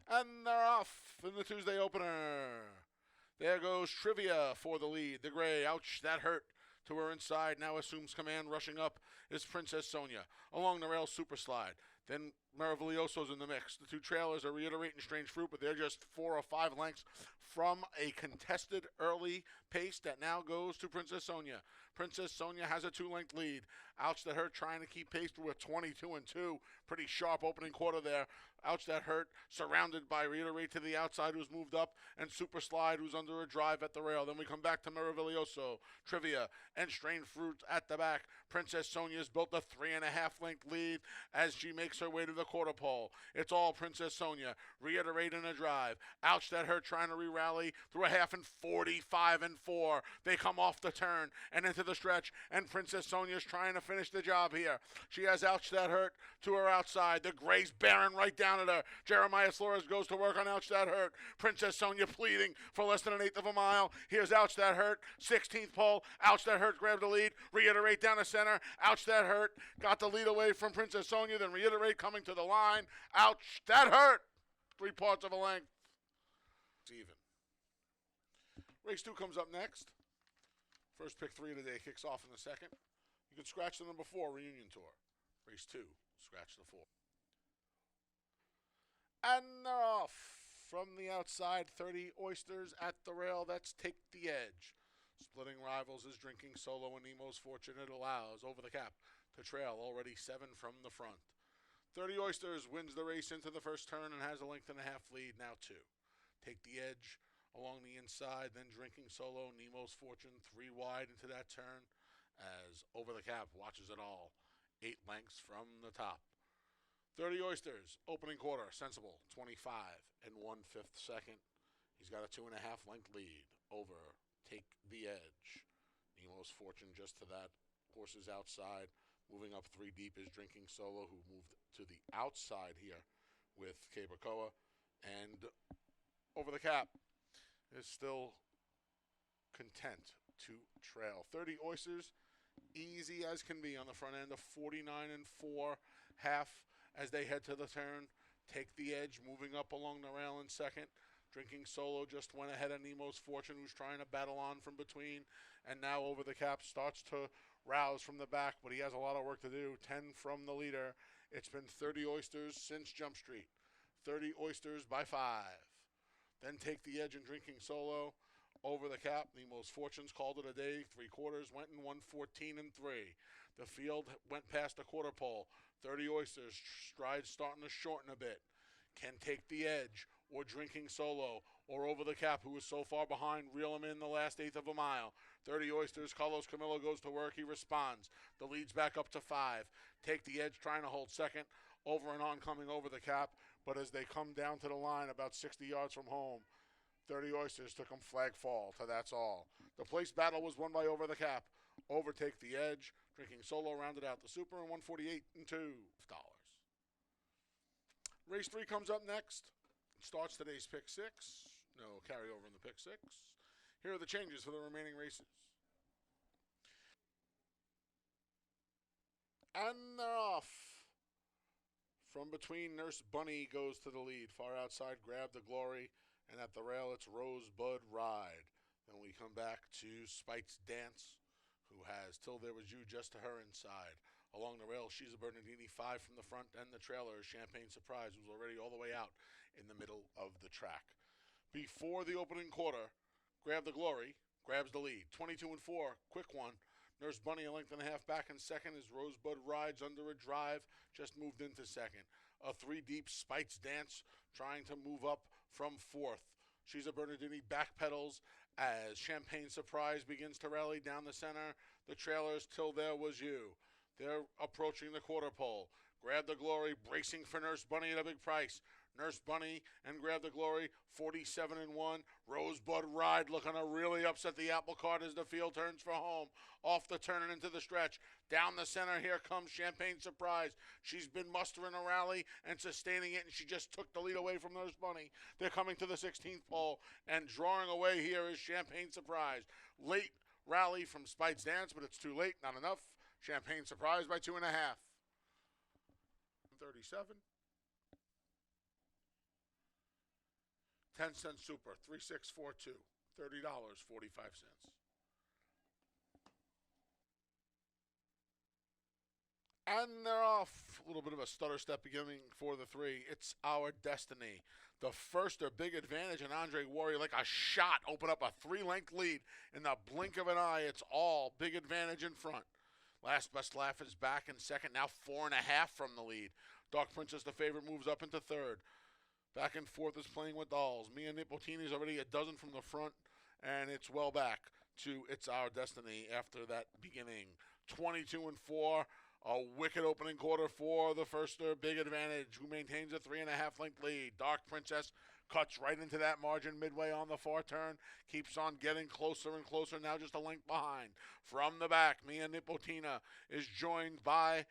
And they're off in the Tuesday opener. There goes Trivia for the lead. The gray, ouch, that hurt. To her inside, now assumes command. Rushing up is Princess Sonia. Along the rail, super slide. Then Maravilloso's in the mix. The two trailers are reiterating Strange Fruit, but they're just 4 or 5 lengths from a contested early pace that now goes to Princess Sonia. Princess Sonia has a 2-length lead. Ouch, that hurt, trying to keep pace through a 22-2. Pretty sharp opening quarter there. Ouch, that hurt, surrounded by Reiterate to the outside, who's moved up, and Super Slide, who's under a drive at the rail. Then we come back to Maravilloso, Trivia, and Strained Fruit at the back. Princess Sonia's built a 3.5-length lead as she makes her way to the quarter pole. It's all Princess Sonia. Reiterate in a drive. Ouch, that hurt, trying to re-rally through a half and 45-4. They come off the turn and into the stretch, and Princess Sonia's trying to finish the job here. She has Ouch, that hurt to her outside. The gray's bearing right down at her. Jeremiah Flores goes to work on Ouch, that hurt. Princess Sonia pleading for less than an eighth of a mile. Here's Ouch, that hurt. 16th pole. Ouch, that hurt. Grab the lead. Reiterate down the center. Ouch, that hurt. Got the lead away from Princess Sonia. Then Reiterate coming to the line. Ouch, that hurt. 3/4 of a length. It's even. Race 2 comes up next. First pick 3 of the day kicks off in the second. You can scratch the number 4 reunion tour. Race 2, scratch the 4. And they're off. From the outside, 30 Oysters at the rail. That's Take the Edge. Splitting Rivals is Drinking Solo, and Nemo's Fortune it allows over the cap to trail already 7 from the front. 30 Oysters wins the race into the first turn and has a length and a half lead, now 2. Take the Edge along the inside, then Drinking Solo, Nemo's Fortune 3 wide into that turn as over the cap watches it all. 8 lengths from the top. 30 Oysters, opening quarter, sensible, 25 and 1/5 second. He's got a 2.5 length lead over Take the Edge. Nemo's Fortune just to that. Horses outside. Moving up 3 deep is Drinking Solo, who moved to the outside here with Cabercoa. And over the cap is still content to trail. 30 Oysters, easy as can be on the front end of 49-4 half as they head to the turn. Take the Edge moving up along the rail in second. Drinking Solo just went ahead of Nemo's Fortune, who's trying to battle on from between. And now over the cap starts to rouse from the back, but he has a lot of work to do. 10 from the leader. It's been 30 Oysters since Jump Street. 30 Oysters by 5. Then Take the Edge and Drinking Solo. Over the cap, Nemo's Fortunes called it a day. 3/4 went in 114-3. The field went past the quarter pole. 30 Oysters, stride starting to shorten a bit. Can Take the Edge or Drinking Solo or over the cap, who was so far behind, reel him in the last eighth of a mile. 30 Oysters, Carlos Camillo goes to work. He responds. The lead's back up to 5. Take the Edge trying to hold second. Over and on coming over the cap. But as they come down to the line about 60 yards from home, 30 Oysters took them flag fall to that's all. The place battle was won by over the cap. Overtake the Edge. Drinking Solo rounded out the Super in 148-2. Race 3 comes up next. Starts today's pick 6. No carryover in the pick 6. Here are the changes for the remaining races. And they're off. From between, Nurse Bunny goes to the lead. Far outside, Grab the Glory. And at the rail, it's Rosebud Ride. Then we come back to Spike's Dance, who has Till There Was You just to her inside. Along the rail, she's a Bernardini 5 from the front, and the trailer is Champagne Surprise, who's already all the way out in the middle of the track. Before the opening quarter, Grab the Glory grabs the lead. 22-4, quick one. Nurse Bunny a length and a half back in second as Rosebud Rides under a drive, just moved into second. A 3 deep Spike's Dance trying to move up from fourth. She's a Bernardini backpedals as Champagne Surprise begins to rally down the center. The trailers Till There Was You. They're approaching the quarter pole. Grab the Glory, bracing for Nurse Bunny at a big price. Nurse Bunny and Grab the Glory, 47-1. Rosebud Ride looking to really upset the apple cart as the field turns for home. Off the turn and into the stretch. Down the center, here comes Champagne Surprise. She's been mustering a rally and sustaining it, and she just took the lead away from Nurse Bunny. They're coming to the 16th pole, and drawing away here is Champagne Surprise. Late rally from Spike's Dance, but it's too late, not enough. Champagne Surprise by 2.5. 37. 10-cent super, 3642, $30.45. And they're off. A little bit of a stutter step beginning for the three. It's Our Destiny. The first, their big advantage, and Andre Warrior, like a shot, open up a 3-length lead in the blink of an eye. It's all big advantage in front. Last Best Laugh is back in second, now 4.5 from the lead. Dark Princess, the favorite, moves up into third. Back and forth is Playing with Dolls. Mia Nipotini is already a dozen from the front, and it's well back to It's Our Destiny after that beginning. 22-4. A wicked opening quarter for the Firster. Big advantage, who maintains a 3.5 length lead. Dark Princess cuts right into that margin midway on the far turn. Keeps on getting closer and closer, now just a length behind. From the back, Mia Nipotina is joined by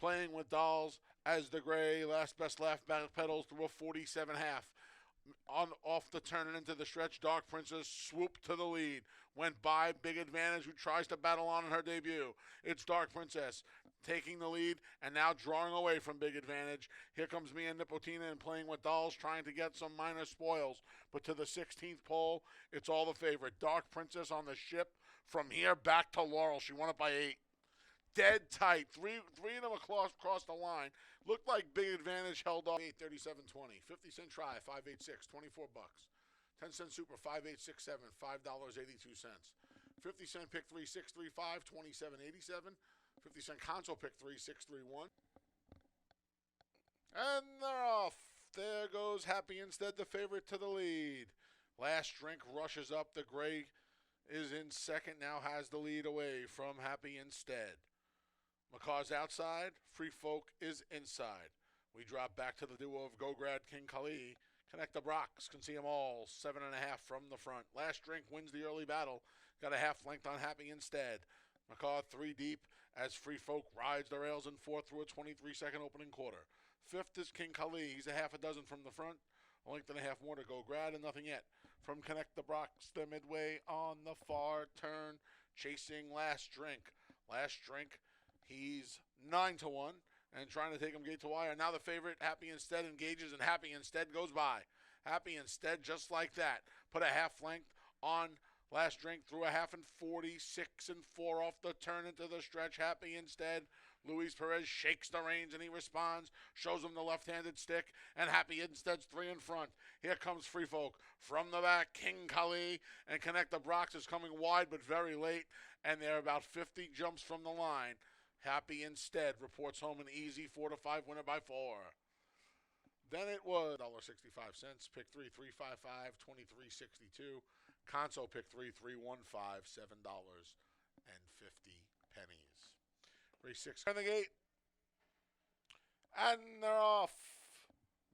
Playing with Dolls as the gray Last Best Laugh back pedals through a 47.5. Off the turn and into the stretch, Dark Princess swooped to the lead. Went by Big Advantage, who tries to battle on in her debut. It's Dark Princess taking the lead and now drawing away from Big Advantage. Here comes Mia Nipotina and Playing with Dolls, trying to get some minor spoils. But to the 16th pole, it's all the favorite. Dark Princess on the ship from here back to Laurel. She won it by 8. Dead tight. Three of them across the line. Looked like Big Advantage held off. 837.20. 50-cent try, 586, 24 bucks. 10-cent super, 5867, $5.82. 50-cent pick 3635, 2787. 50-cent console pick 3631. And they're off. There goes Happy Instead, the favorite, to the lead. Last Drink rushes up. The gray is in second, now has the lead away from Happy Instead. McCaw's outside. Free Folk is inside. We drop back to the duo of Gograd King Kali. Connect the Brox. Can see them all. 7.5 from the front. Last Drink wins the early battle. Got a half length on Happy Instead. McCaw 3 deep as Free Folk rides the rails in fourth through a 23-second opening quarter. Fifth is King Kali. He's a half a dozen from the front. A length and a half more to go. Grad and nothing yet. From Connect the Brox, the midway on the far turn. Chasing Last Drink. Last Drink, he's 9-1. And trying to take him gate to wire. Now the favorite, Happy Instead, engages, and Happy Instead goes by. Happy Instead, just like that. Put a half length on Last Drink through a half and 46-4 off the turn into the stretch. Happy Instead. Luis Perez shakes the reins and he responds. Shows him the left-handed stick. And Happy Instead's 3 in front. Here comes Free Folk. From the back, King Kali. And Connect the Brox is coming wide but very late. And they're about 50 jumps from the line. Happy Instead reports home an easy 4-5 winner by 4. Then it was $1.65. Pick 3, $3.55, $23.62. Console pick 3, $3.15, $7.50. Race 6 on the gate. And they're off.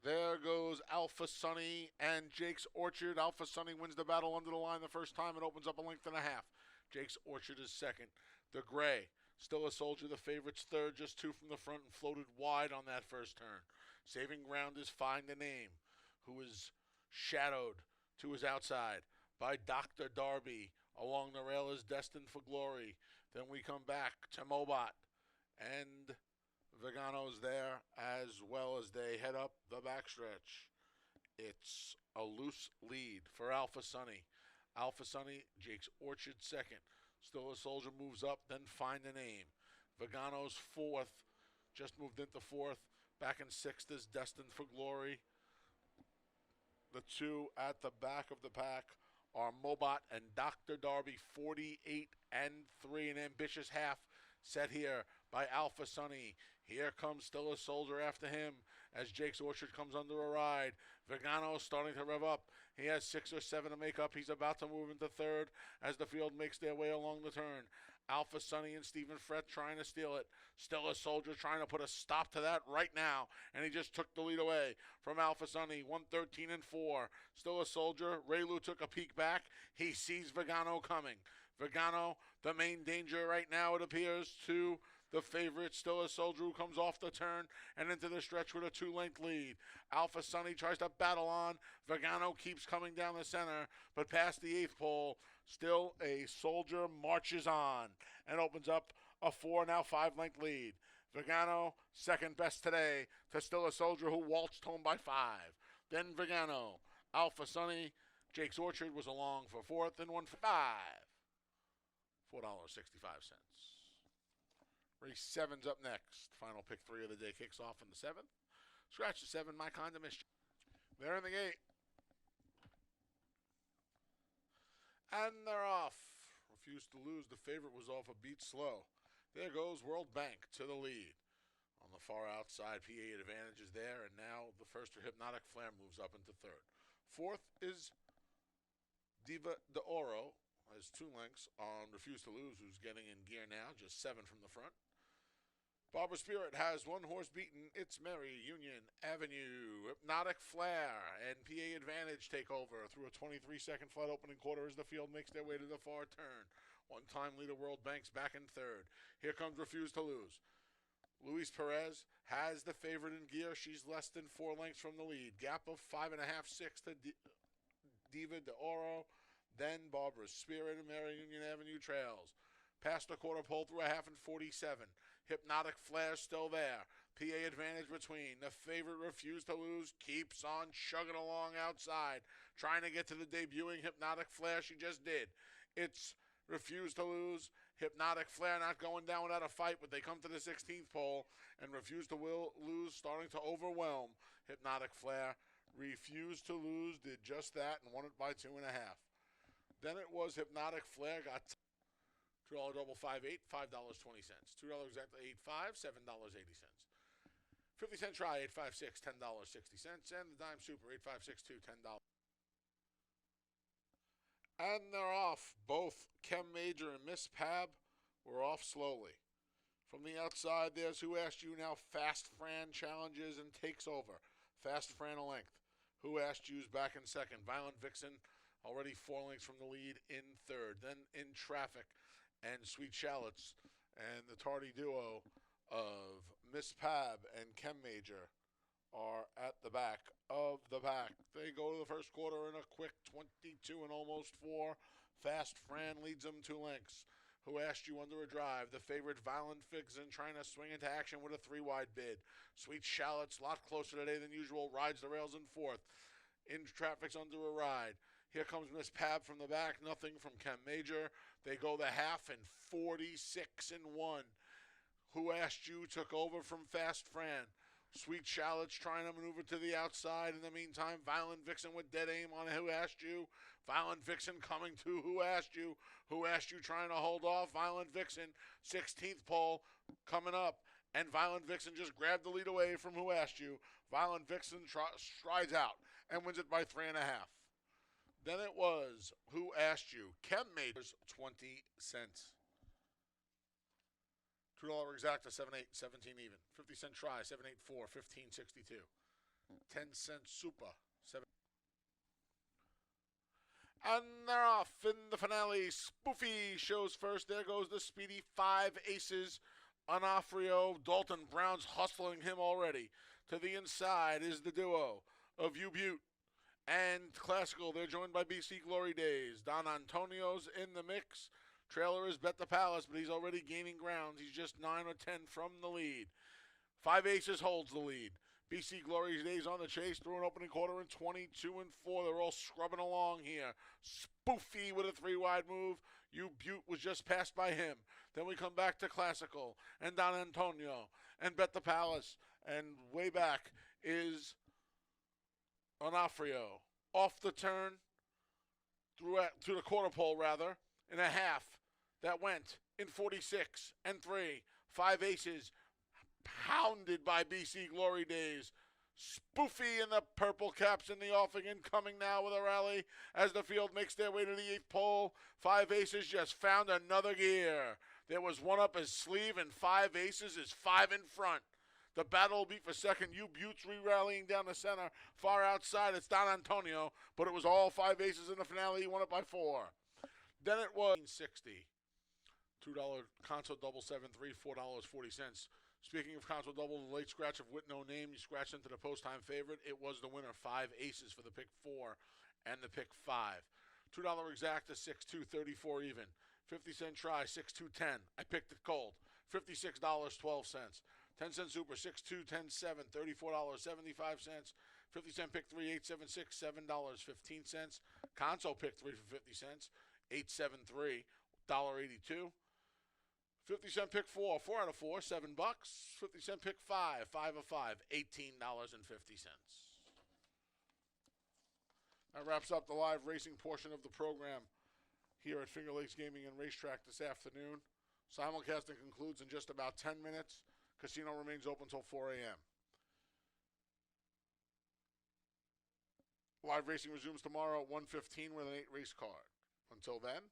There goes Alpha Sunny and Jake's Orchard. Alpha Sunny wins the battle under the line the first time. It opens up a length and a half. Jake's Orchard is second. The gray, Still a Soldier, the favorite's third, just 2 from the front and floated wide on that first turn. Saving ground is Find a Name, who is shadowed to his outside by Dr. Darby. Along the rail is Destined for Glory. Then we come back to Mobot, and Vegano's there as well as they head up the backstretch. It's a loose lead for Alpha Sunny. Alpha Sunny, Jake's Orchard second. Still a Soldier moves up, then Find a Name. Vegano's fourth, just moved into fourth. Back in sixth is Destined for Glory. The two at the back of the pack are Mobot and Dr. Darby, 48-3. An ambitious half set here by Alpha Sunny. Here comes Still a Soldier after him as Jake's Orchard comes under a ride. Vegano starting to rev up. He has 6 or 7 to make up. He's about to move into third as the field makes their way along the turn. Alpha Sunny and Stephen Frett trying to steal it. Still a Soldier trying to put a stop to that right now. And he just took the lead away from Alpha Sunny. 113-4. Still a Soldier. Raylu took a peek back. He sees Vegano coming. Vegano, the main danger right now, it appears, to the favorite, Still a Soldier, who comes off the turn and into the stretch with a 2-length lead. Alpha Sunny tries to battle on. Vegano keeps coming down the center, but past the 8th pole, Still a Soldier marches on and opens up a 4, now 5-length lead. Vegano, second best today to Still a Soldier, who waltzed home by 5. Then Vegano, Alpha Sunny. Jake's Orchard was along for fourth and 155. $4.65. Race 7's up next. Final pick 3 of the day kicks off in the 7th. Scratch the 7, my kind of mischief. They're in the gate. And they're off. Refused to lose. The favorite was off a beat slow. There goes World Bank to the lead. On the far outside, PA Advantage is there, and now the first Hypnotic Flare moves up into third. Fourth is Diva de Oro, has 2 lengths on Refuse to Lose, who's getting in gear now, just 7 from the front. Barbara Spirit has 1 horse beaten. It's Mary Union Avenue. Hypnotic Flare and PA Advantage take over through a 23-second flat opening quarter as the field makes their way to the far turn. One-time leader World Bank's back in third. Here comes Refuse to Lose. Luis Perez has the favorite in gear. She's less than 4 lengths from the lead. Gap of 5.5, 6 to Diva de Oro. Then Barbara Spirit and Mary Union Avenue trails. Past the quarter pole through a half and 47. Hypnotic Flare still there. PA Advantage between. The favorite Refuse to Lose keeps on chugging along outside. Trying to get to the debuting Hypnotic Flare. She just did. It's Refuse to Lose. Hypnotic Flare not going down without a fight, but they come to the 16th pole. And Refuse to Lose starting to overwhelm Hypnotic Flare. Refuse to Lose did just that and won it by 2.5. Then it was Hypnotic Flare got $2 double 5.8, $5.20. $2 exactly 8.5, $7.80. 50-cent try 8.56, $10.60, and the dime super 8.562, $10. And they're off. Both Chem Major and Miss Pab were off slowly. From the outside, there's Who Asked You now. Fast Fran challenges and takes over. Fast Fran a length. Who Asked You's back in second. Violent Vixen already 4 lengths from the lead in third. Then in traffic. And Sweet Shallots and the tardy duo of Miss Pab and Chem Major are at the back of the pack. They go to the first quarter in a quick 22 and almost 4. Fast Fran leads them 2 lengths. Who Asked You under a drive. The favorite Violent Vixen trying to swing into action with a 3-wide bid. Sweet Shallots, a lot closer today than usual, rides the rails in fourth. In traffic's under a ride. Here comes Miss Pab from the back, nothing from Chem Major. They go the half and 46 and 1. Who Asked You took over from Fast Fran. Sweet Shallots trying to maneuver to the outside. In the meantime, Violent Vixen with dead aim on Who Asked You. Violent Vixen coming to Who Asked You. Who Asked You trying to hold off. Violent Vixen, 16th pole coming up. And Violent Vixen just grabbed the lead away from Who Asked You. Violent Vixen strides out and wins it by 3.5. Then it was Who Asked You. Chem Majors, 20 cents. $2 exacta, 7.8, 17 even. 50-cent try, 7.84, 15.62. 10-cent super, 7. And they're off in the finale. Spoofy shows first. There goes the speedy 5 aces. Onofrio, Dalton Brown's hustling him already. To the inside is the duo of U-Butte and Classical. They're joined by BC Glory Days. Don Antonio's in the mix. Trailer is Bet the Palace, but he's already gaining ground. He's just 9 or 10 from the lead. 5 aces holds the lead. BC Glory Days on the chase through an opening quarter in 22 and 4. They're all scrubbing along here. Spoofy with a 3-wide move. U-Butte was just passed by him. Then we come back to Classical and Don Antonio and Bet the Palace. And way back is Onofrio. Off the turn, through the quarter pole rather, in a half. That went in 46 and 3. 5 aces pounded by BC Glory Days. Spoofy in the purple caps in the offing and coming now with a rally as the field makes their way to the 8th pole. 5 aces just found another gear. There was one up his sleeve and 5 aces is 5 in front. The battle will be for second. U-Butte's re-rallying down the center. Far outside, it's Don Antonio, but it was all 5 aces in the finale. He won it by 4. Then it was $60. $2 console double 7-3, $4.40. Speaking of console double, the late scratch of with no name, you scratched into the post-time favorite. It was the winner, 5 aces for the pick 4 and the pick 5. $2 exacta, 6-2, 34 even. 50-cent try, 6-2, 10. I picked it cold. $56.12. 10-cent super, 6-2, 10-7, $34.75. 50 cent pick 3, 876, $7.15. Console pick 3 for 50 cents, 873, $1.82. 50 cent pick 4, 4 out of 4, $7. 50 cent pick 5, 5 of 5, $18.50. That wraps up the live racing portion of the program here at Finger Lakes Gaming and Racetrack this afternoon. Simulcasting concludes in just about 10 minutes. Casino remains open until 4 a.m. Live racing resumes tomorrow at 1:15 with an 8-race card. Until then,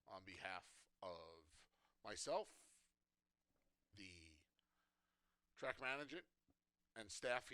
on behalf of myself, the track manager, and staff